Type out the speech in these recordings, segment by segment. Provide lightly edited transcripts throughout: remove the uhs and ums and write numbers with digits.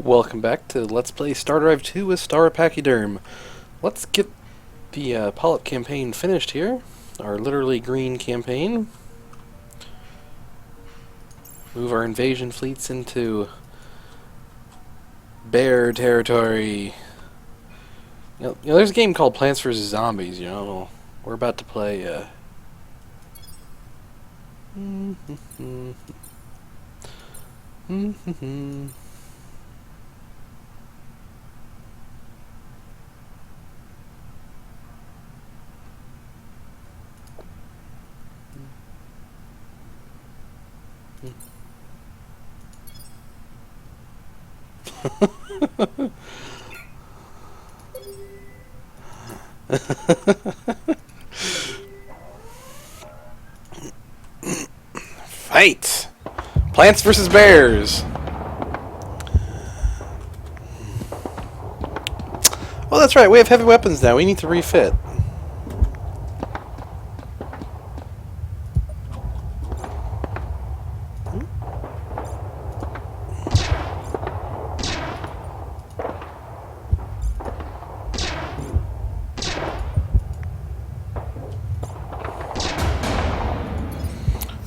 Welcome back to Let's Play Stardrive 2 with Star Pachyderm. Let's get the Pollop campaign finished here. Our Literally Green campaign. Move our invasion fleets into bear territory. There's a game called Plants vs. Zombies, We're about to play, Fight! Plants vs. Bears! Well, that's right, we have heavy weapons now. We need to refit.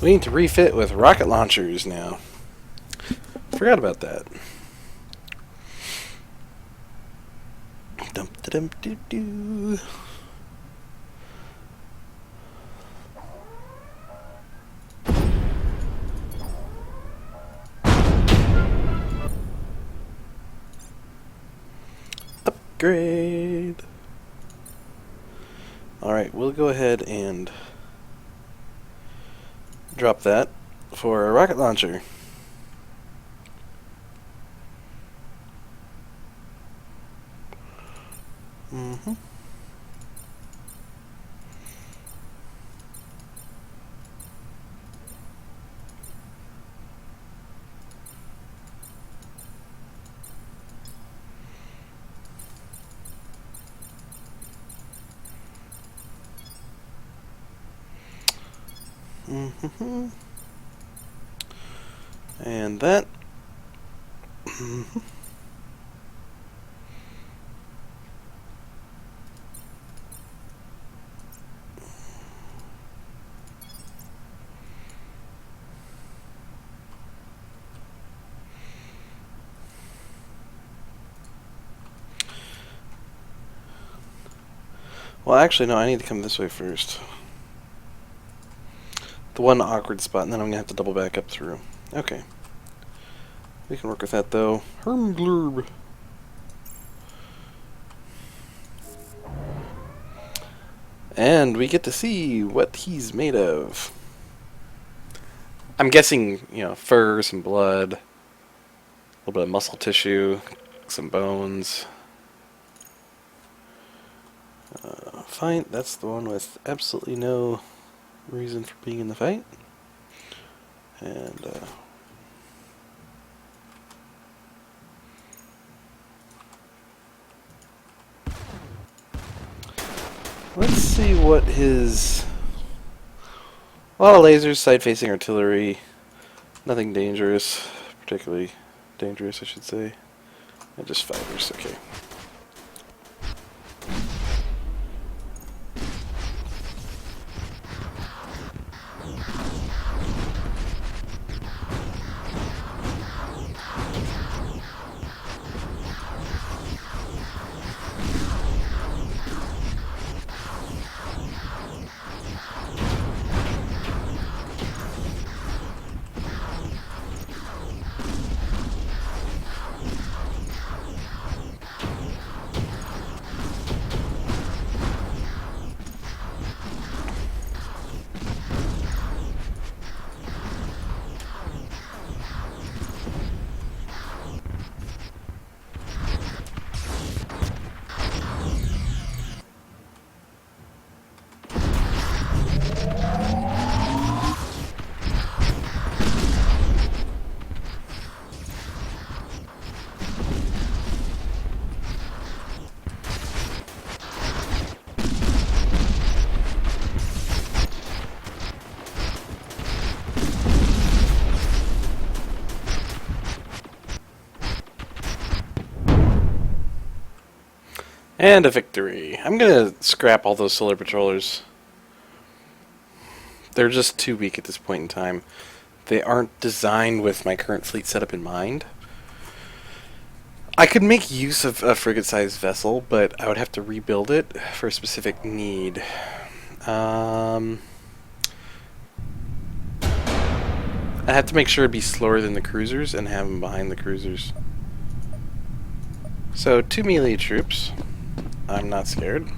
We need to refit with rocket launchers now. Forgot about that. Dum-da-dum-doo-doo. Upgrade. Alright, we'll go ahead and drop that for a rocket launcher. And that. Well, actually, no, I need to come this way first. The one awkward spot, and then I'm going to have to double back up through. Okay. We can work with that, though. Hermglurb. And we get to see what he's made of. I'm guessing, fur, some blood, a little bit of muscle tissue, some bones. Fine, that's the one with absolutely no reason for being in the fight. And let's see what his... A lot of lasers, side-facing artillery, nothing dangerous, particularly dangerous I should say, and just fighters, okay. And a victory. I'm gonna scrap all those solar patrollers. They're just too weak at this point in time. They aren't designed with my current fleet setup in mind. I could make use of a frigate-sized vessel, but I would have to rebuild it for a specific need. I'd have to make sure it'd be slower than the cruisers and have them behind the cruisers. So, 2 melee troops. I'm not scared.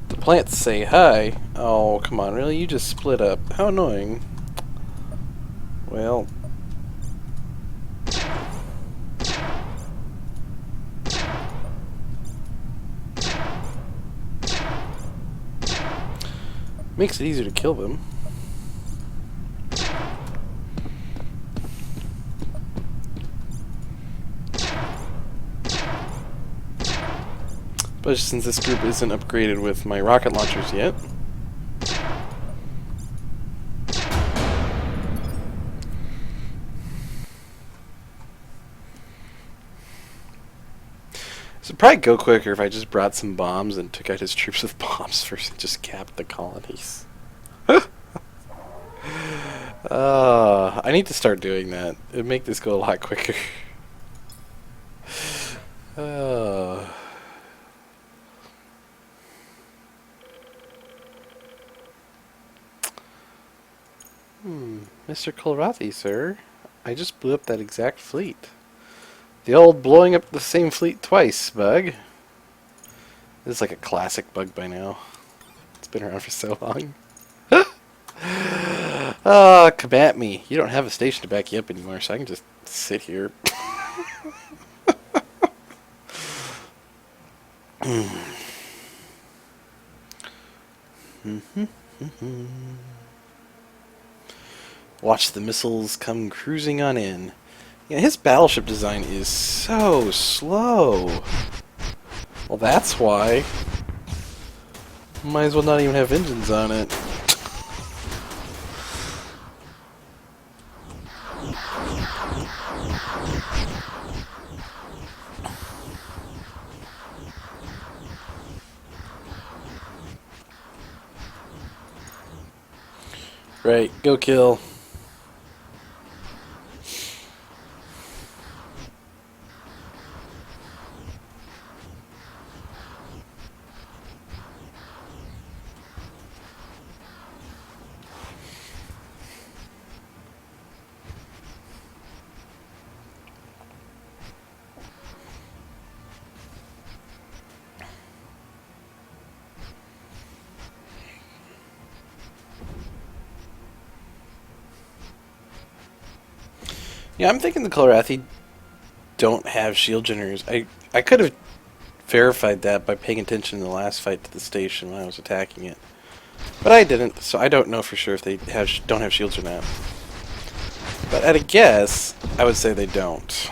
The plants say hi. Oh, come on, really? You just split up. How annoying. Well... makes it easier to kill them. But since this group isn't upgraded with my rocket launchers yet, so it'd probably go quicker if I just brought some bombs and took out his troops with bombs first and just capped the colonies. I need to start doing that. It'd make this go a lot quicker. Mr. Kolrathi, sir. I just blew up that exact fleet. The old blowing up the same fleet twice bug. This is like a classic bug by now. It's been around for so long. Come at me. You don't have a station to back you up anymore, so I can just sit here. Watch the missiles come cruising on in. Yeah, his battleship design is so slow. Well, that's why. Might as well not even have engines on it. Right, go kill. Yeah, I'm thinking the Kolrathi don't have shield generators. I could have verified that by paying attention in the last fight to the station when I was attacking it. But I didn't, so I don't know for sure if they don't have shields or not. But at a guess, I would say they don't.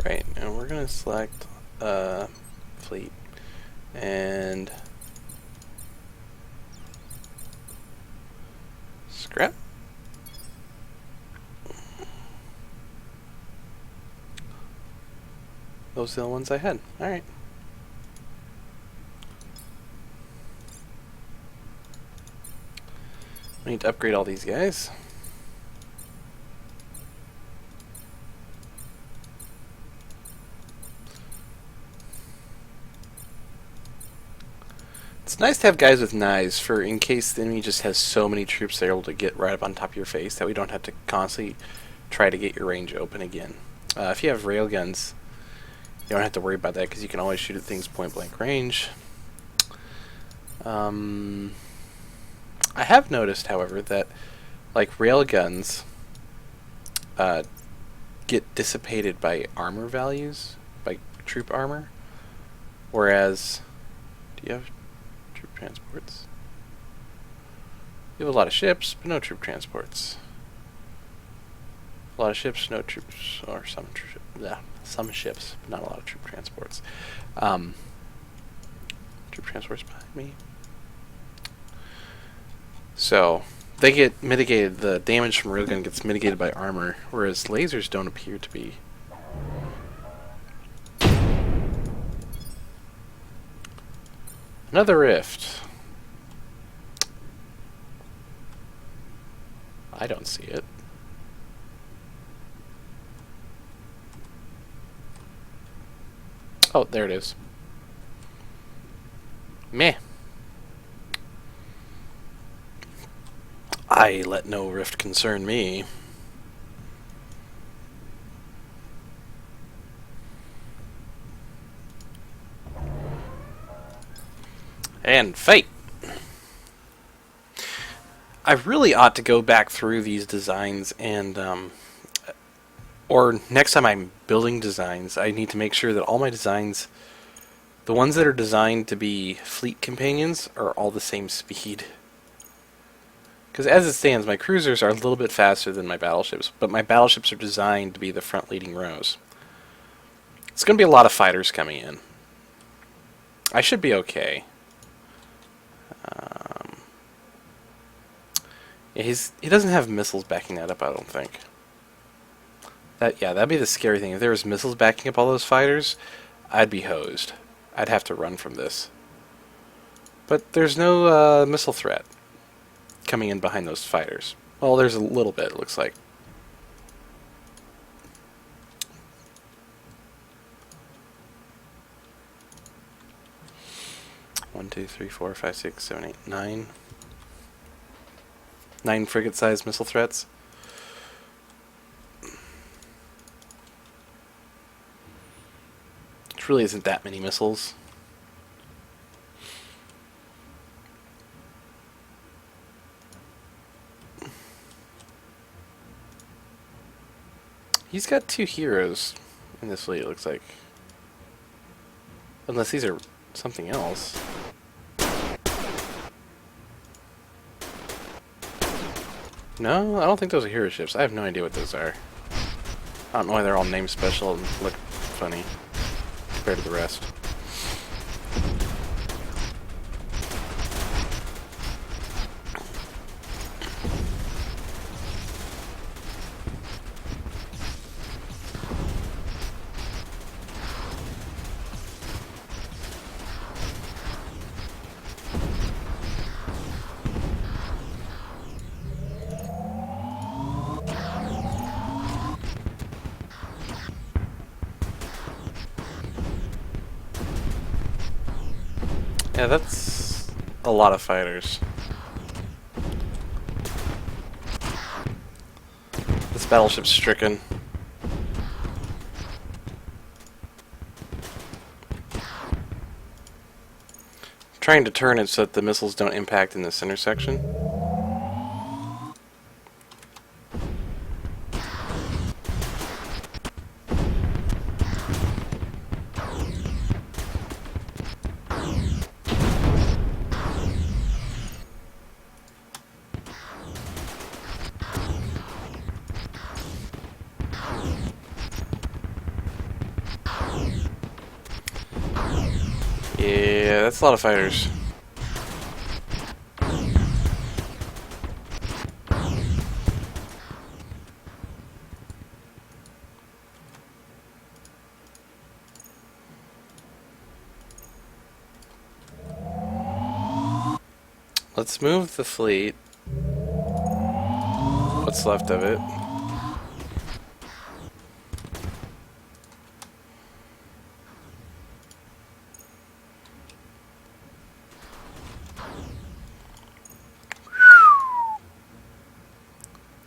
Right, and we're going to select fleet and scrap. Those are the ones I had. Alright. I need to upgrade all these guys. It's nice to have guys with knives for in case the enemy just has so many troops they're able to get right up on top of your face that we don't have to constantly try to get your range open again. If you have railguns, you don't have to worry about that because you can always shoot at things point blank range. I have noticed, however, that like railguns uh, get dissipated by armor values, by troop armor, whereas do you have troop transports? You have a lot of ships, but no troop transports. A lot of ships, no troops, or some ships, but not a lot of troop transports. Troop transports behind me. So they get mitigated. The damage from railgun gets mitigated by armor, whereas lasers don't appear to be. Another rift. I don't see it. Oh, there it is. Meh. I let no rift concern me. And fight! I really ought to go back through these designs and, or next time I'm building designs, I need to make sure that all my designs, the ones that are designed to be fleet companions, are all the same speed. Because as it stands, my cruisers are a little bit faster than my battleships, but my battleships are designed to be the front leading rows. It's going to be a lot of fighters coming in. I should be okay. Yeah, he doesn't have missiles backing that up, I don't think. That'd be the scary thing. If there was missiles backing up all those fighters, I'd be hosed. I'd have to run from this. But there's no missile threat coming in behind those fighters. Well, there's a little bit, it looks like. One, two, three, four, five, six, seven, eight, 9. 9 frigate-sized missile threats. Which really isn't that many missiles. He's got 2 heroes in this fleet, it looks like. Unless these are something else. No, I don't think those are hero ships. I have no idea what those are. I don't know why they're all named special and look funny compared to the rest. Yeah, that's a lot of fighters. This battleship's stricken. Trying to turn it so that the missiles don't impact in this intersection. Yeah, that's a lot of fighters. Let's move the fleet. What's left of it.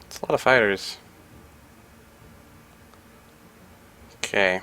It's a lot of fighters. Okay.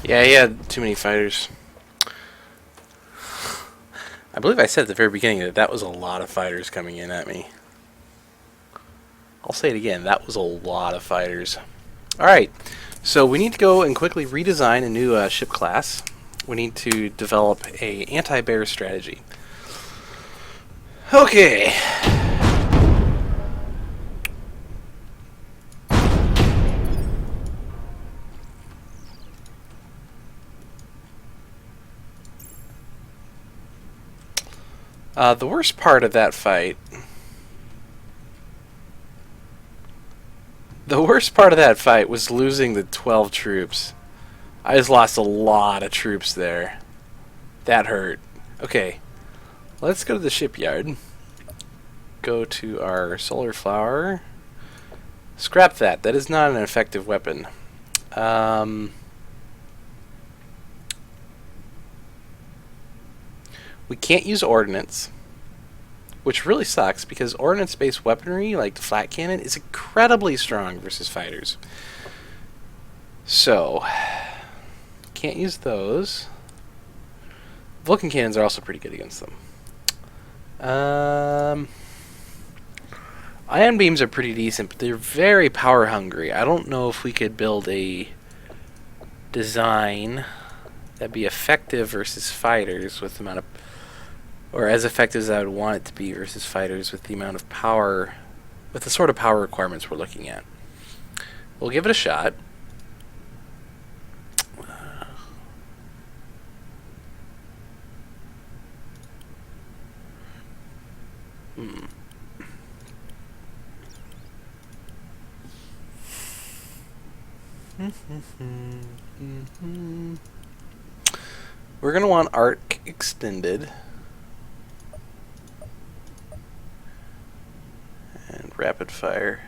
Yeah, he had too many fighters. I believe I said at the very beginning that that was a lot of fighters coming in at me. I'll say it again, that was a lot of fighters. Alright, so we need to go and quickly redesign a new ship class. We need to develop a anti-bear strategy. Okay. The worst part of that fight... The worst part of that fight was losing the 12 troops. I just lost a lot of troops there. That hurt. Okay, let's go to the shipyard. Go to our solar flower. Scrap that. That is not an effective weapon. We can't use ordnance, which really sucks because ordnance-based weaponry, like the flat cannon, is incredibly strong versus fighters. So, can't use those. Vulcan cannons are also pretty good against them. Ion beams are pretty decent, but they're very power hungry. I don't know if we could build a design that'd be effective versus fighters with the amount of, or as effective as I would want it to be versus fighters with the amount of power, with the sort of power requirements we're looking at. We'll give it a shot. We're going to want arc extended and rapid fire.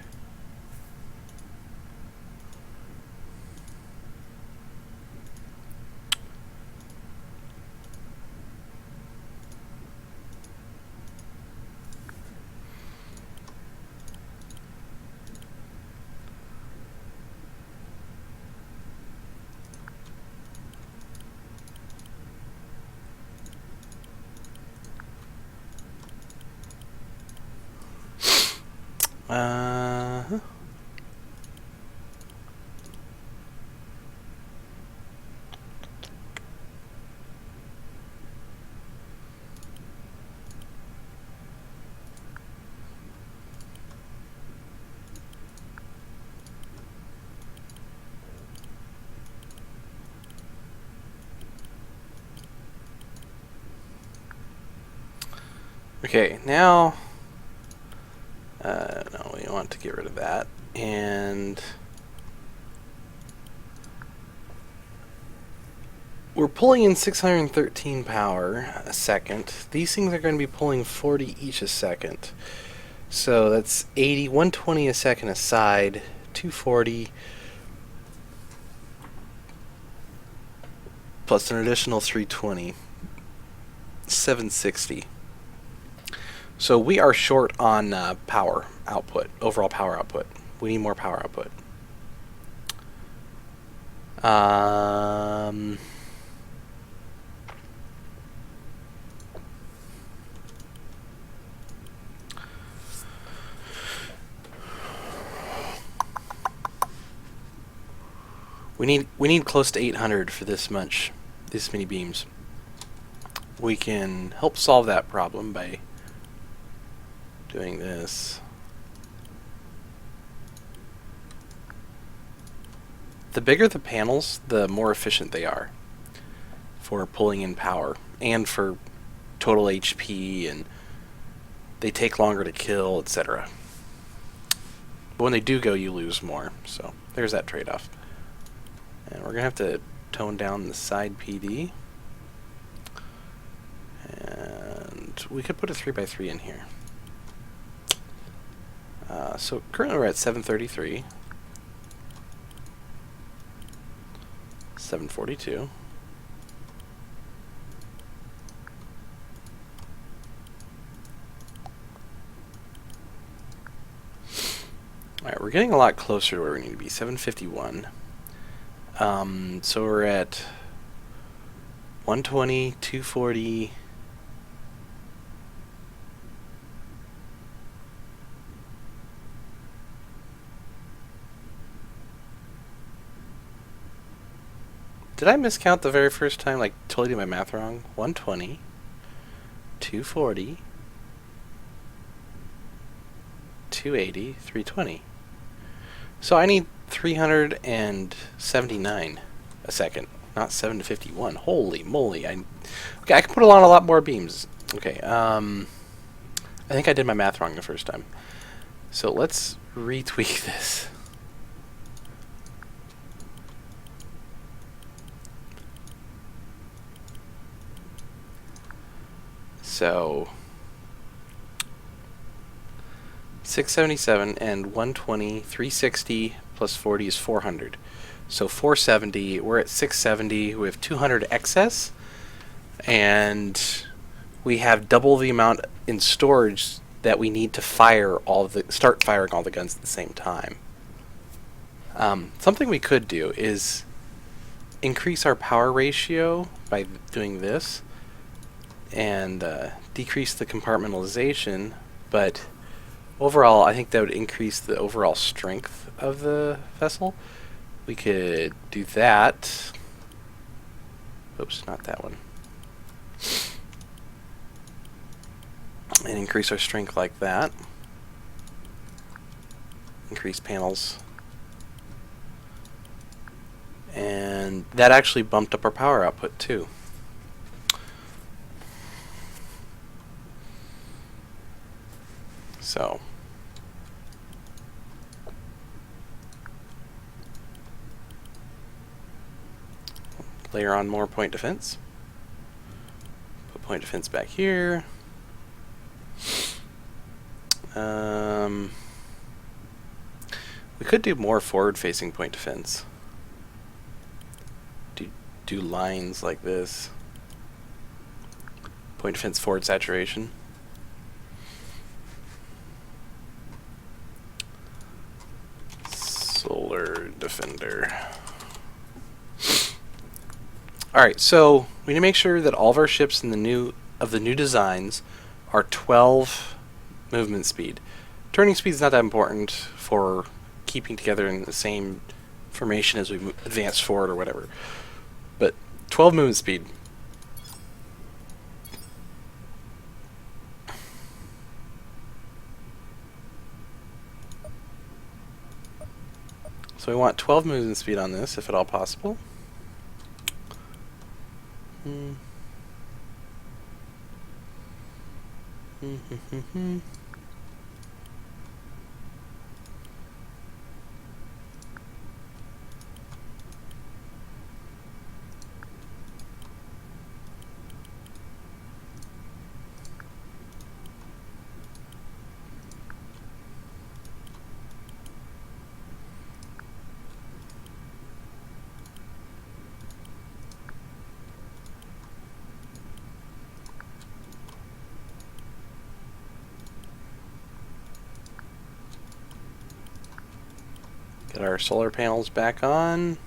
Okay, now no, we want to get rid of that, and we're pulling in 613 power a second. These things are going to be pulling 40 each a second, so that's 80, 120 a second aside, 240 plus an additional 320, 760. So we are short on power output, overall power output. We need more power output. We need close to 800 for this many beams. We can help solve that problem by doing this. The bigger the panels, the more efficient they are for pulling in power and for total HP, and they take longer to kill, etc. But when they do go, you lose more, so there's that trade-off. And we're going to have to tone down the side PD. And we could put a 3x3 in here. So currently we're at 733, 742. Alright, we're getting a lot closer to where we need to be, 751. So we're at 120, 240. Did I miscount the very first time? Like, totally did my math wrong? 120, 240, 280, 320. So I need 379 a second, not 751. Holy moly. Okay, I can put on a lot more beams. Okay, I think I did my math wrong the first time. So let's retweak this. So 677 and 120, 360 plus 40 is 400. So 470, we're at 670, we have 200 excess, and we have double the amount in storage that we need to start firing all the guns at the same time. Something we could do is increase our power ratio by doing this, and decrease the compartmentalization, but overall I think that would increase the overall strength of the vessel. We could do that. Oops, not that one. And increase our strength like that. Increase panels. And that actually bumped up our power output too. So layer on more point defense. Put point defense back here. We could do more forward-facing point defense. Do lines like this. Point defense forward saturation. Solar Defender. Alright, so we need to make sure that all of our ships in the new designs are 12 movement speed. Turning speed is not that important for keeping together in the same formation as we advance forward or whatever. But 12 movement speed. So we want 12 movement speed on this, if at all possible. Get our solar panels back on.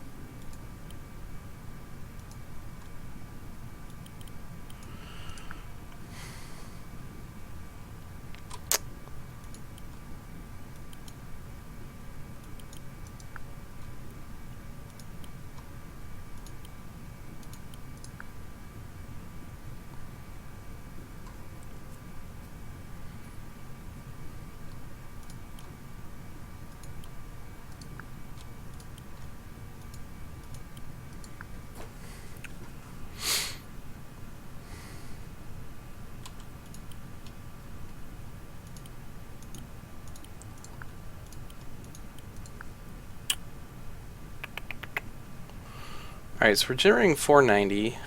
Alright, so we're generating 490.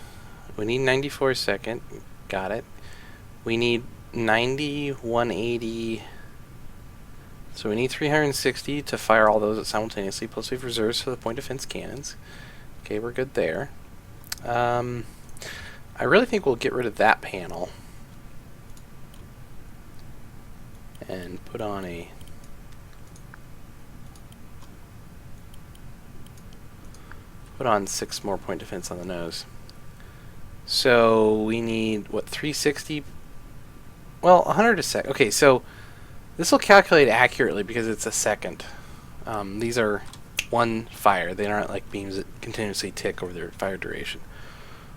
We need 94 a second. Got it. We need 90, 180. So we need 360 to fire all those simultaneously, plus we have reserves for the point defense cannons. Okay, we're good there. I really think we'll get rid of that panel and put on a put on 6 more point defense on the nose. So we need, what, 360? Well, 100 a sec. Okay, so this will calculate accurately because it's a second. These are one fire. They aren't like beams that continuously tick over their fire duration.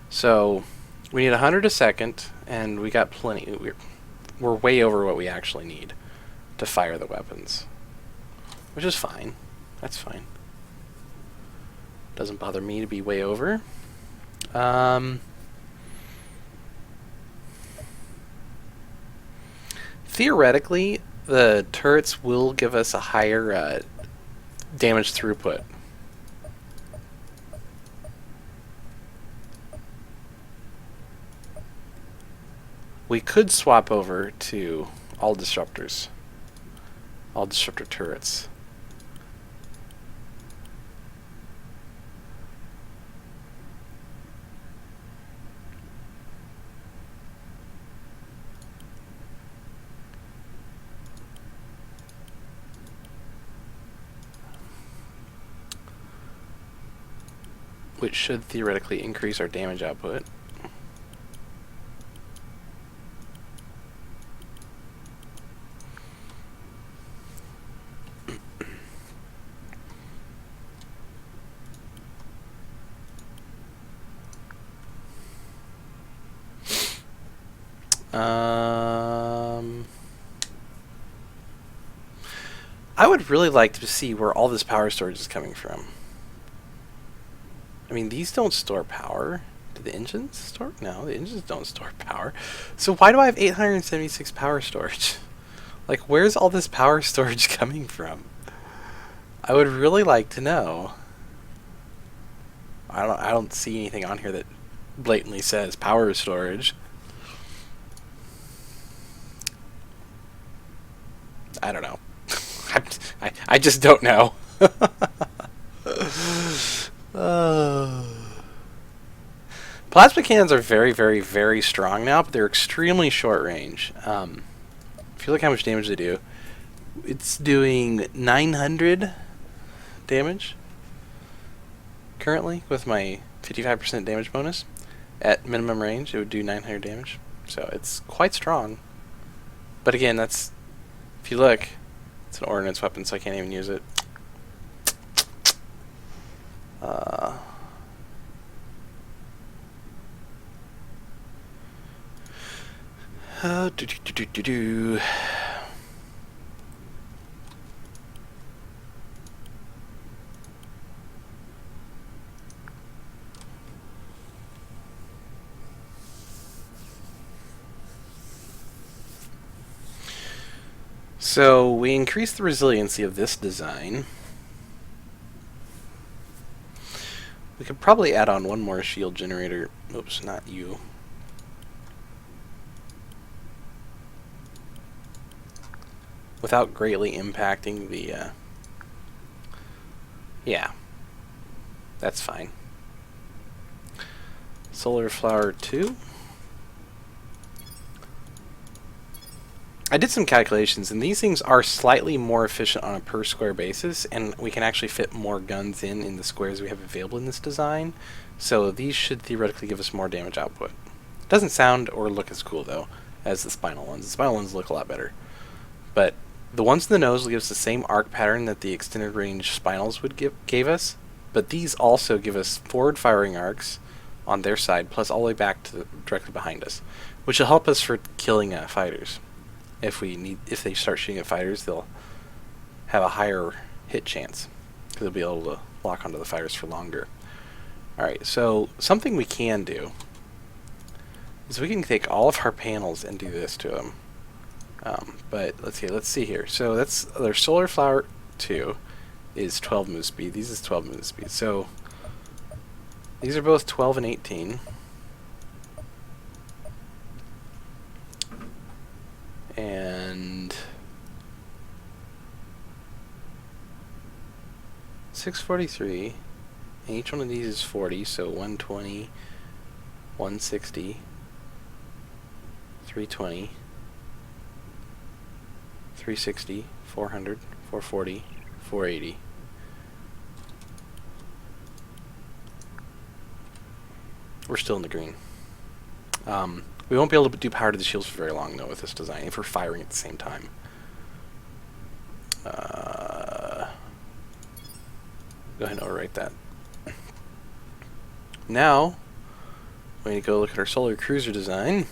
So we need 100 a second, and we got plenty. We're way over what we actually need to fire the weapons, which is fine. That's fine. Doesn't bother me to be way over. Theoretically, the turrets will give us a higher damage throughput. We could swap over to all disruptors. All disruptor turrets. Which should theoretically increase our damage output. I would really like to see where all this power storage is coming from. I mean, these don't store power. Do the engines store? No, the engines don't store power. So why do I have 876 power storage? Like, where's all this power storage coming from? I would really like to know. I don't see anything on here that blatantly says power storage. I don't know. I just don't know. Plasma cannons are very, very, very strong now, but they're extremely short range. If you look how much damage they do, it's doing 900 damage currently with my 55% damage bonus. At minimum range, it would do 900 damage. So it's quite strong. But again, that's, if you look, it's an ordnance weapon, so I can't even use it. So we increased the resiliency of this design. We could probably add on one more shield generator. Oops, not you. Without greatly impacting the, yeah. That's fine. Solar Flower 2. I did some calculations, and these things are slightly more efficient on a per square basis, and we can actually fit more guns in the squares we have available in this design. So these should theoretically give us more damage output. Doesn't sound or look as cool, though, as the spinal ones. The spinal ones look a lot better. But the ones in the nose will give us the same arc pattern that the extended range spinals gave us, but these also give us forward firing arcs on their side, plus all the way back to directly behind us, which will help us for killing fighters. If they start shooting at fighters, they'll have a higher hit chance because they'll be able to lock onto the fighters for longer. Alright, so something we can do is we can take all of our panels and do this to them. But let's see here. So that's their Solar Flower 2 is 12 move speed. These is 12 move speed. So these are both 12 and 18. And 643, and each one of these is 40, so 120, 160, 320, 360, 400, 440, 480. We're still in the green. We won't be able to do power to the shields for very long, though, with this design, if we're firing at the same time. Go ahead and overwrite that. Now, we need to go look at our Solar Cruiser design.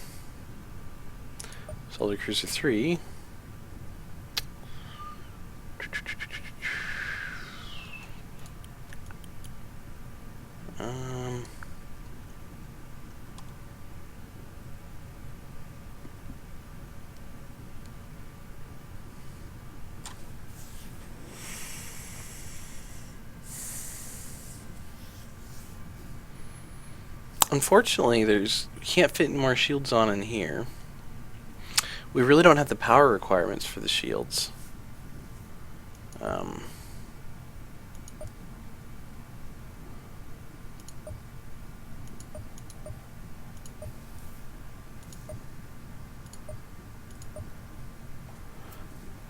Solar Cruiser 3. Unfortunately, we can't fit any more shields on in here. We really don't have the power requirements for the shields.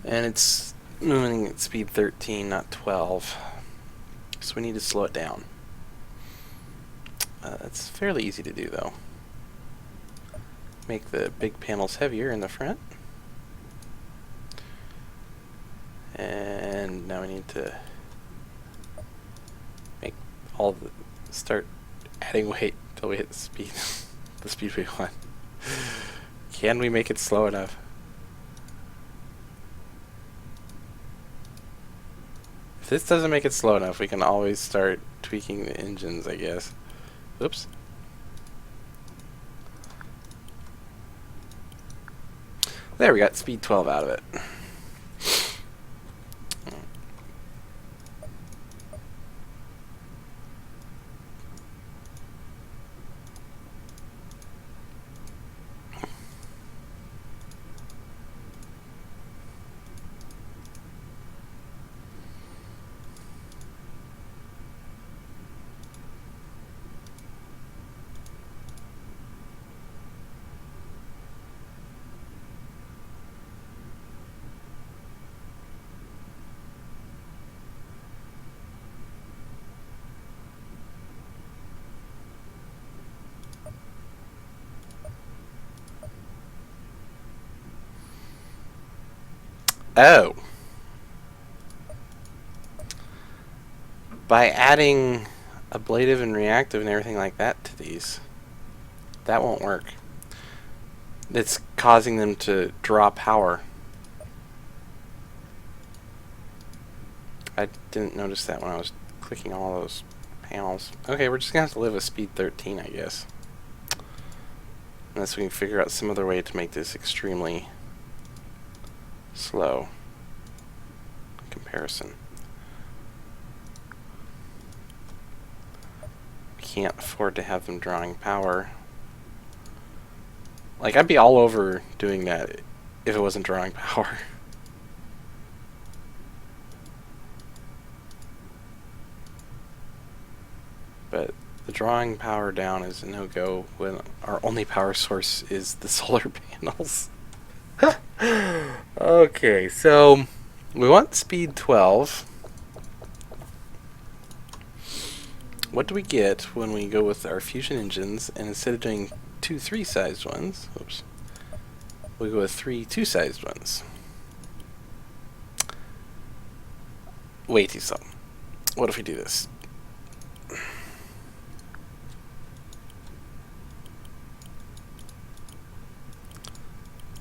And it's moving at speed 13, not 12. So we need to slow it down. It's fairly easy to do, though. Make the big panels heavier in the front. And now we need to make all the start adding weight until we hit the speed the speed we want. Can we make it slow enough? If this doesn't make it slow enough, we can always start tweaking the engines, I guess. Oops. There, we got speed 12 out of it. Oh. By adding ablative and reactive and everything like that to these, that won't work. It's causing them to draw power. I didn't notice that when I was clicking all those panels. Okay, we're just going to have to live with speed 13, I guess. Unless we can figure out some other way to make this extremely slow in comparison. We can't afford to have them drawing power. Like, I'd be all over doing that if it wasn't drawing power. But the drawing power down is a no-go when our only power source is the solar panels. Okay, so we want speed 12. What do we get when we go with our fusion engines, and instead of doing 2 3-sized ones, oops, we go with 3 2-sized ones? Way too slow. What if we do this?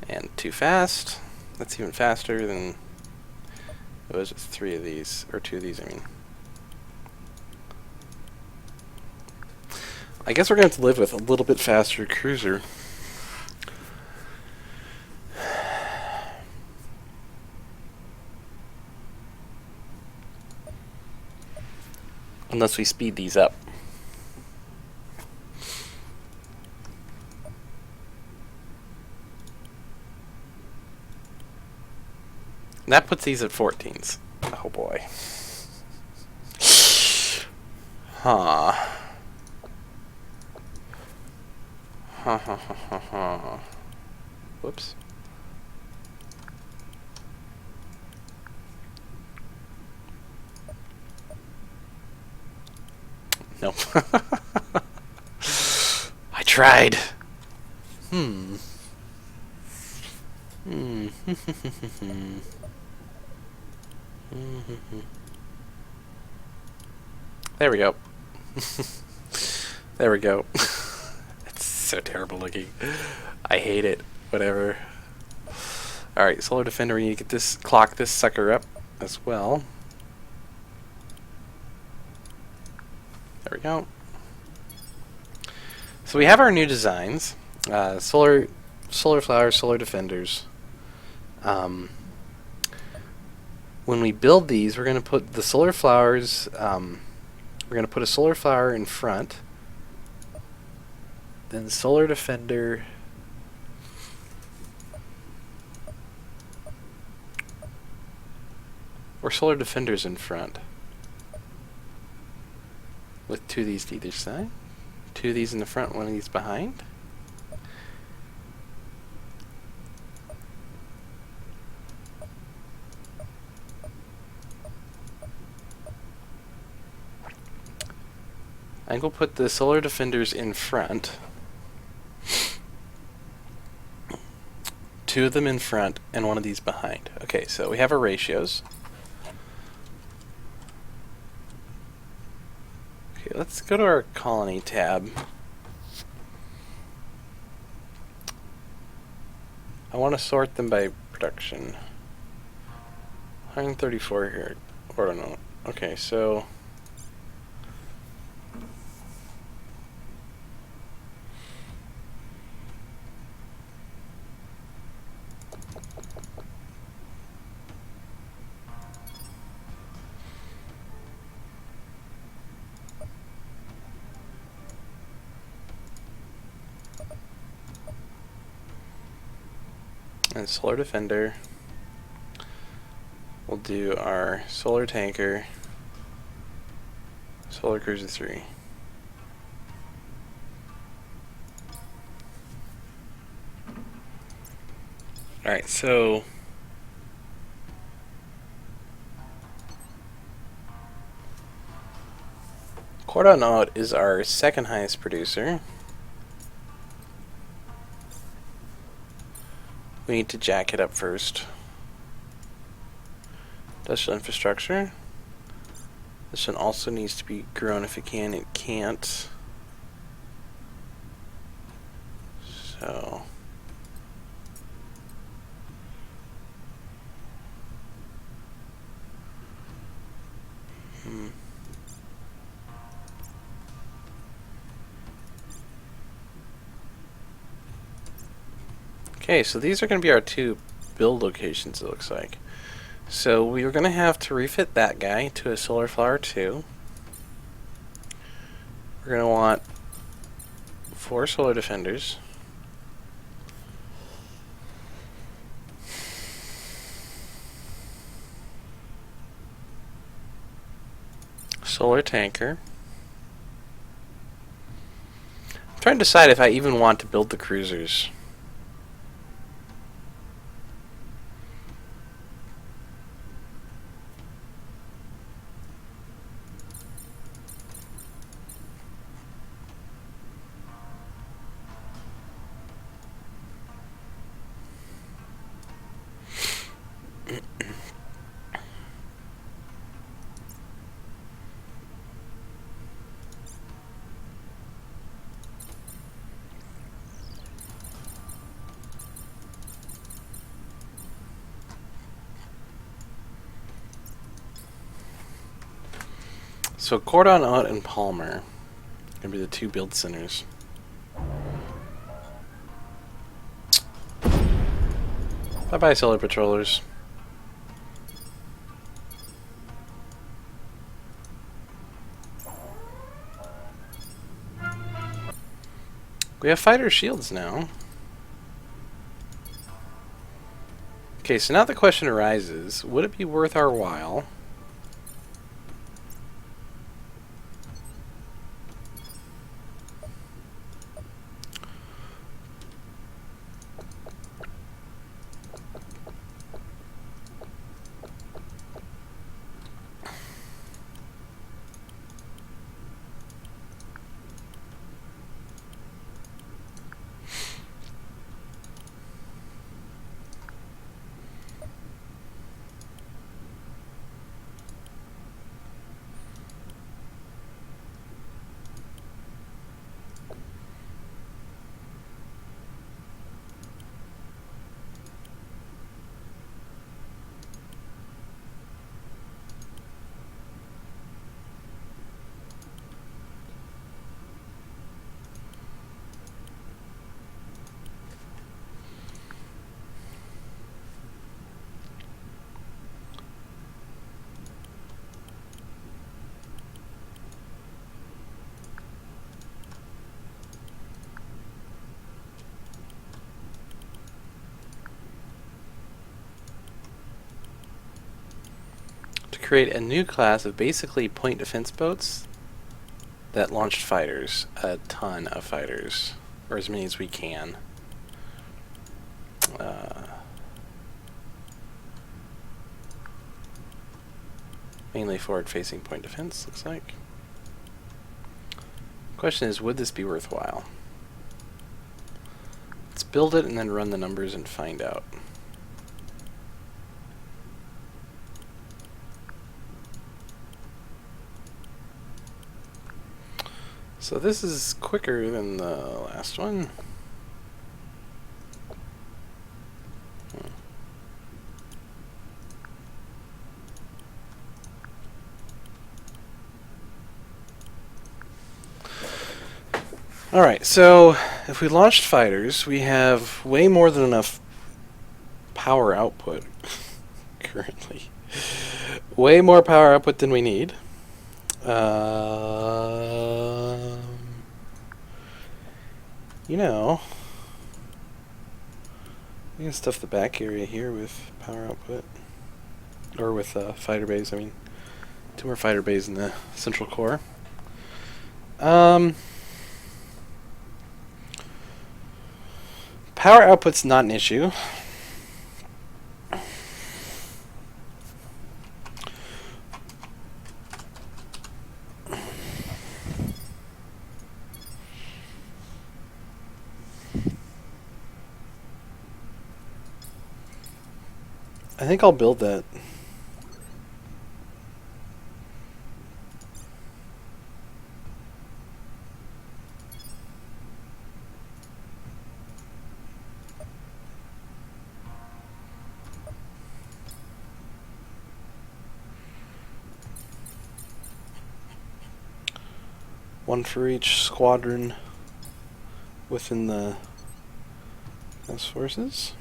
And too fast. That's even faster than it was with 3 of these, or 2 of these, I mean. I guess we're going to have to live with a little bit faster cruiser. Unless we speed these up. That puts these at 14s. Oh boy. Huh. Ha ha ha ha ha. Whoops. Nope. tried. Hmm. Hmm. There we go. There we go. It's so terrible looking. I hate it. Whatever. Alright, Solar Defender, we need to get this, clock this sucker up as well. There we go. So we have our new designs. Solar Flowers, Solar Defenders. When we build these, we're going to put the Solar Flowers, we're going to put a Solar Flower in front. Then Solar Defender. Or Solar Defenders in front. With 2 of these to either side. 2 of these in the front, 1 of these behind. I think we'll put the Solar Defenders in front. 2 of them in front and 1 of these behind. Okay, so we have our ratios. Okay, let's go to our colony tab. I want to sort them by production. 134 here. Or I don't know. Okay, so and Solar Defender. We'll do our Solar Tanker, Solar Cruiser 3. Alright, so Cordon is our second highest producer. We need to jack it up first. Industrial infrastructure. This one also needs to be grown if it can. It can't. So okay, so these are going to be our 2 build locations, it looks like. So we are going to have to refit that guy to a Solar Flower 2. We're going to want 4 Solar Defenders. Solar Tanker. I'm trying to decide if I even want to build the cruisers. So Cordon and Palmer are going to be the 2 build centers. Bye-bye, Solar Patrollers. We have fighter shields now. Okay, so now the question arises, would it be worth our while create a new class of basically point defense boats that launched fighters. A ton of fighters. Or as many as we can. Mainly forward-facing point defense, looks like. Question is, would this be worthwhile? Let's build it and then run the numbers and find out. So this is quicker than the last one. Alright, so if we launched fighters, we have way more than enough power output currently. Way more power output than we need. You know, we can stuff the back area here with power output. Or with fighter bays, I mean. 2 more fighter bays in the central core. Power output's not an issue. I think I'll build that. One for each squadron within the task forces.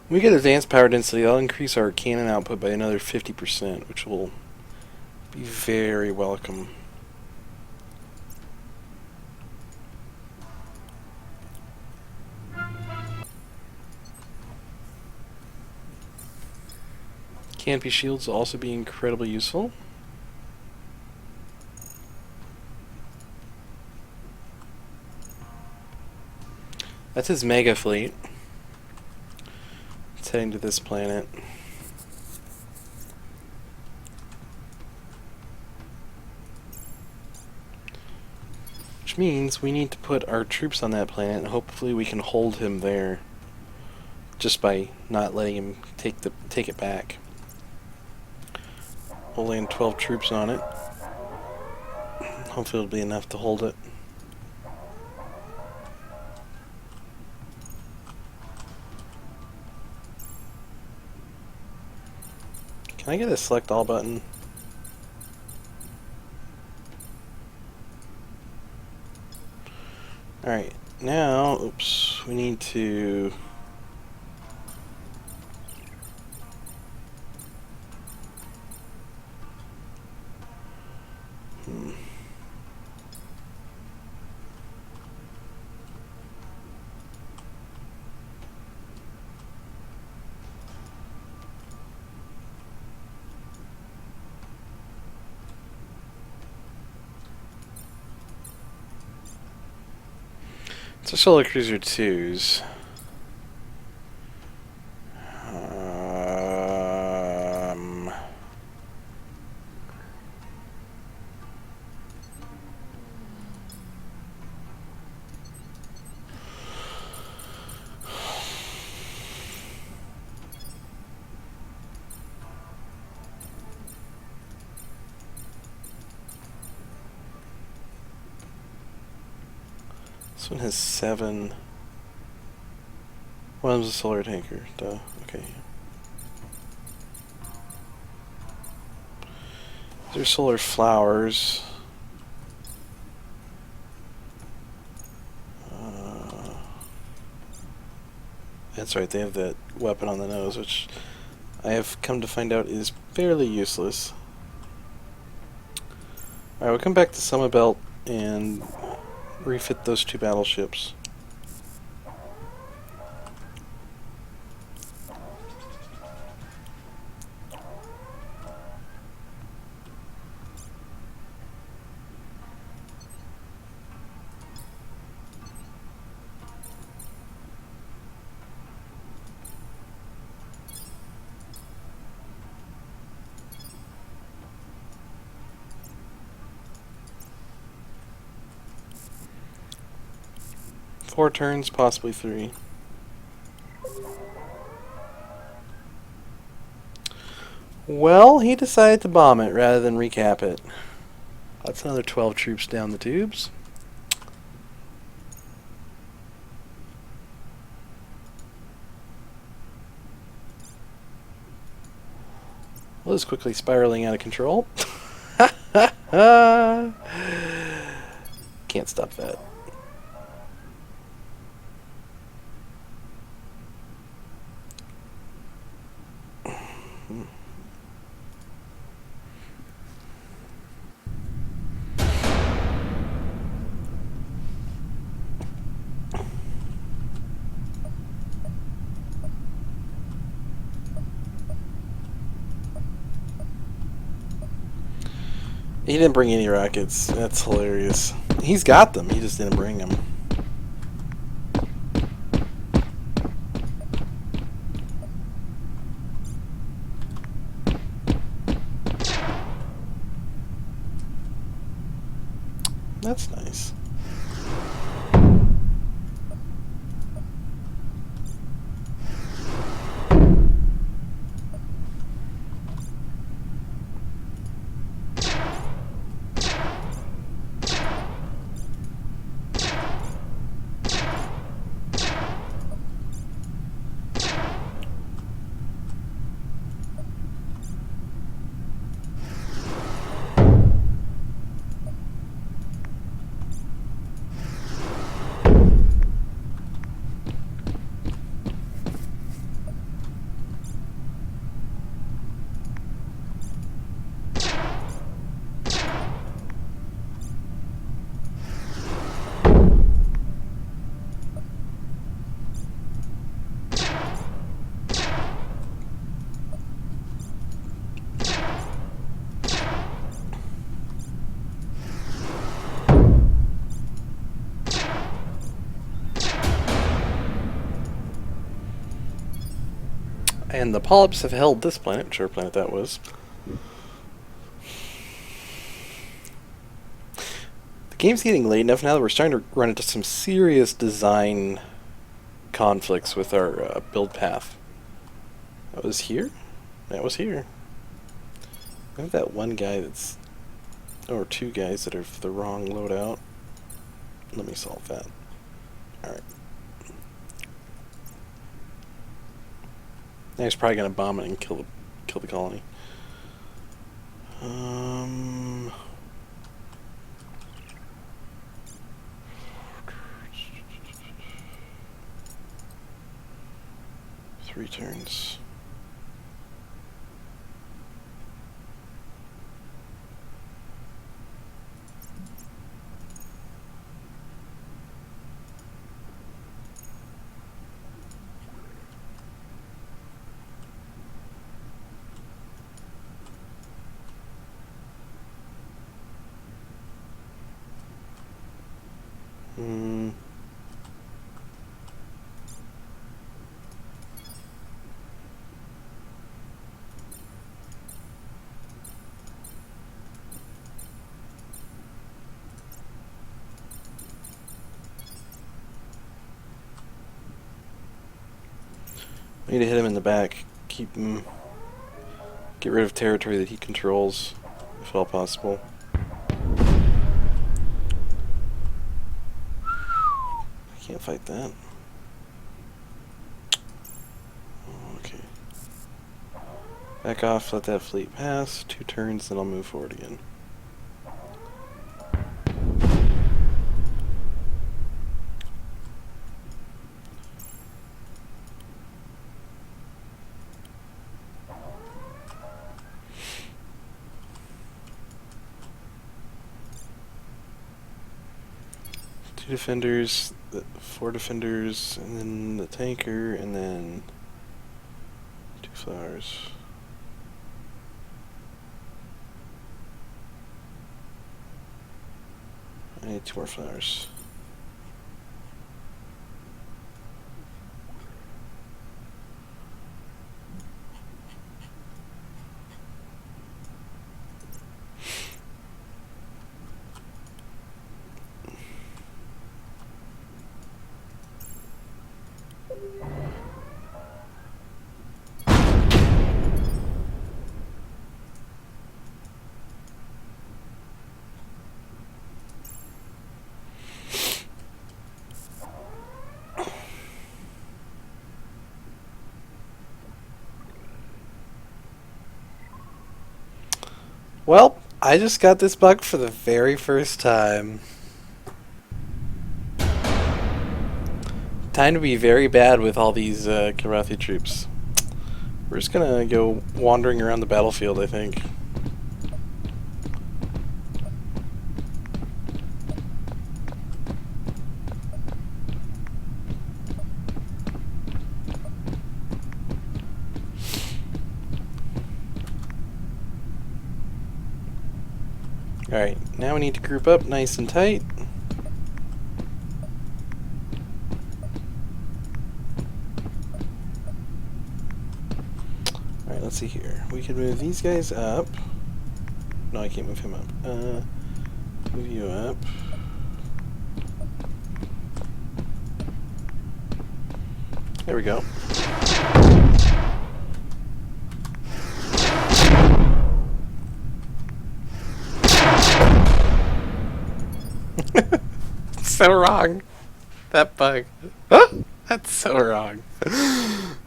When we get advanced power density, that'll increase our cannon output by another 50%, which will be very welcome. Canopy shields will also be incredibly useful. That's his mega fleet. It's heading to this planet. Which means we need to put our troops on that planet, and hopefully we can hold him there just by not letting him take it back. We'll land 12 troops on it. Hopefully it'll be enough to hold it. Can I get a select all button? Alright, now, oops, we need to... So Solar Cruiser 2s. This one has 7. One of them's a solar tanker. Duh. Okay. These are solar flowers. That's right, they have that weapon on the nose, which I have come to find out is fairly useless. Alright, we'll come back to Summabelt and refit those 2 battleships. Four turns, possibly 3. Well, he decided to bomb it rather than recap it. That's another 12 troops down the tubes. Well, this is quickly spiraling out of control. Can't stop that. He didn't bring any rockets. That's hilarious. He's got them. He just didn't bring them. That's nice. And the Pollops have held this planet, whichever planet that was. The game's getting late enough now that we're starting to run into some serious design conflicts with our build path. That was here? That was here. I have that one guy that's... or 2 guys that are the wrong loadout. Let me solve that. Alright. Now he's probably gonna bomb it and kill the colony. Three turns. We need to hit him in the back. Keep him... get rid of territory that he controls, if at all possible. Can't fight that. Okay. Back off, let that fleet pass. 2 turns, then I'll move forward again. Defenders, 4 defenders, and then the tanker, and then 2 flowers. I need 2 more flowers. Well, I just got this bug for the very first time. Time to be very bad with all these Kilrathi troops. We're just gonna go wandering around the battlefield, I think. Alright, now we need to group up nice and tight. Alright, let's see here. We can move these guys up. No, I can't move him up. Move you up. There we go. So wrong. That bug. That's so wrong.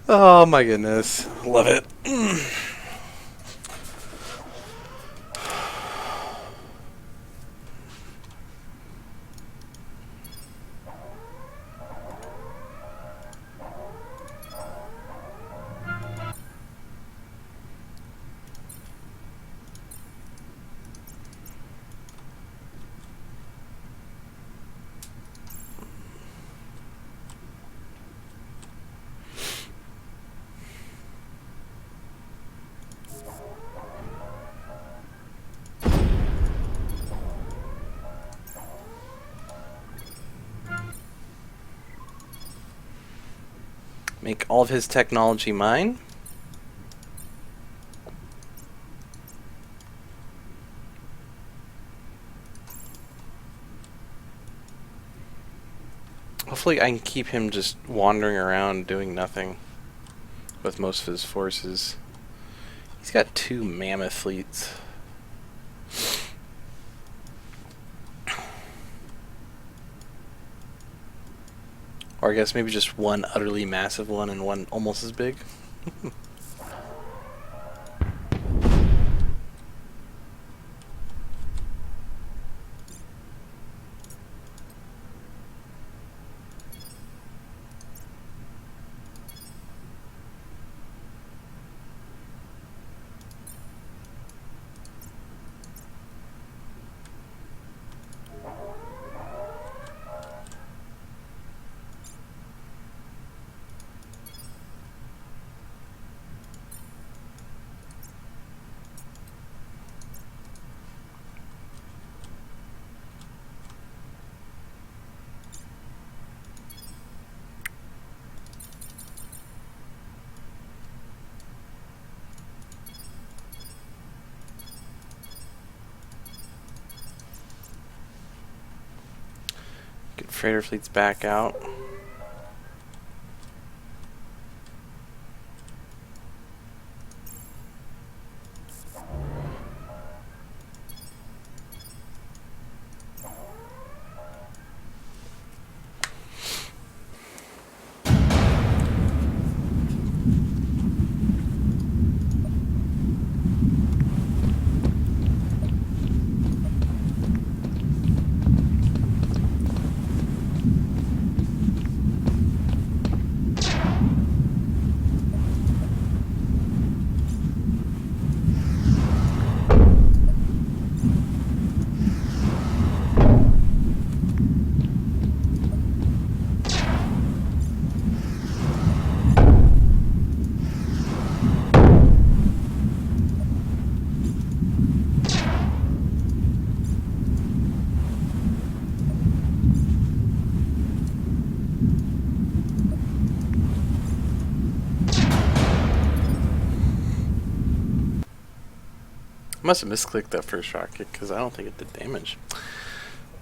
Oh my goodness. Love it. Make all of his technology mine. Hopefully I can keep him just wandering around doing nothing with most of his forces. He's got 2 mammoth fleets. Or I guess maybe just 1 utterly massive one and 1 almost as big. Get freighter fleets back out. must have misclicked that first rocket because I don't think it did damage.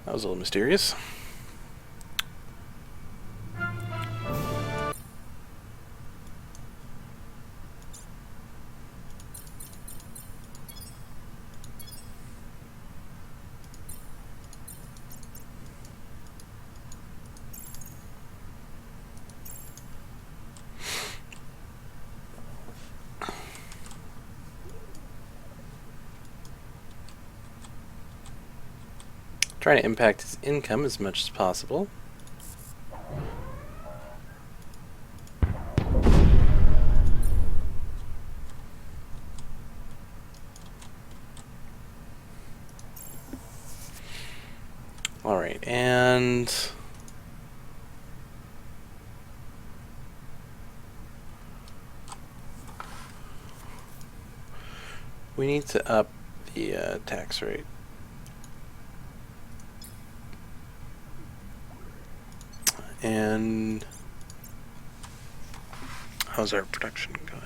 That was a little mysterious. Trying to impact his income as much as possible. Alright, and we need to up the tax rate. And how's our production going?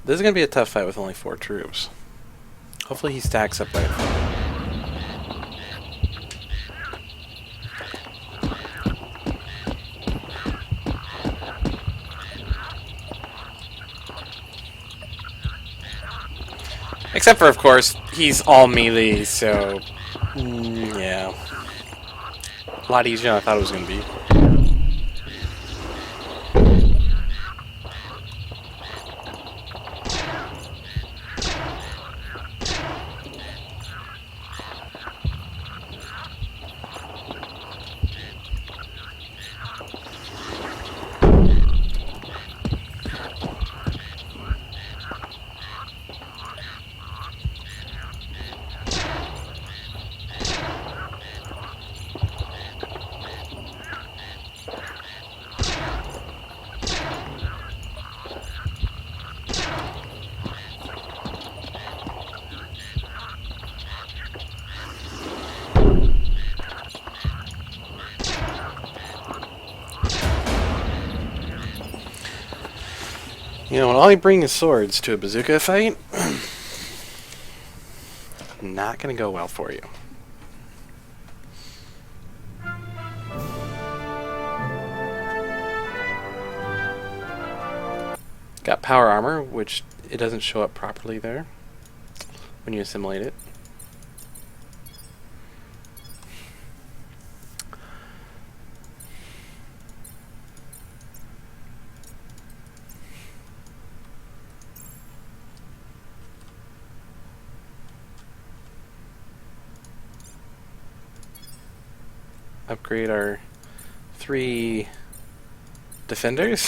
This is going to be a tough fight with only 4 troops. Hopefully he stacks up right. Except for, of course, he's all melee, so yeah. A lot easier than I thought it was going to be. You know, when all you bring is swords to a bazooka fight, not gonna go well for you. Got power armor, which it doesn't show up properly there when you assimilate it. Upgrade our 3 defenders.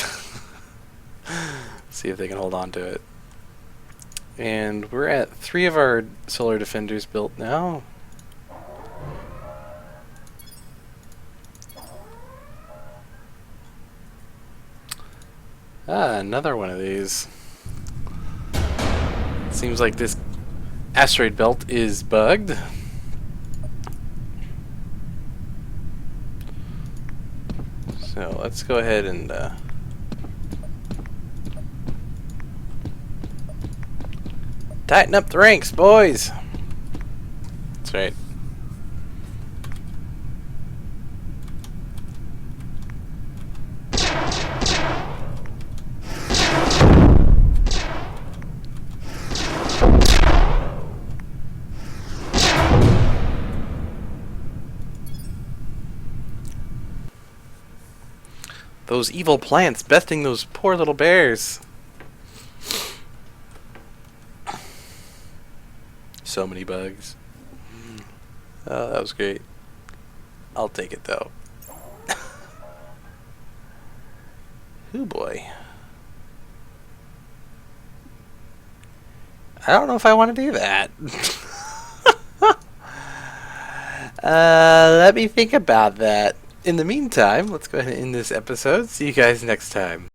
See if they can hold on to it. And we're at 3 of our solar defenders built now. Ah, another one of these. Seems like this asteroid belt is bugged. So let's go ahead and tighten up the ranks, boys. That's right. Those evil plants besting those poor little bears. So many bugs. Oh, that was great. I'll take it though. Ooh boy. I don't know if I want to do that. Let me think about that. In the meantime, let's go ahead and end this episode. See you guys next time.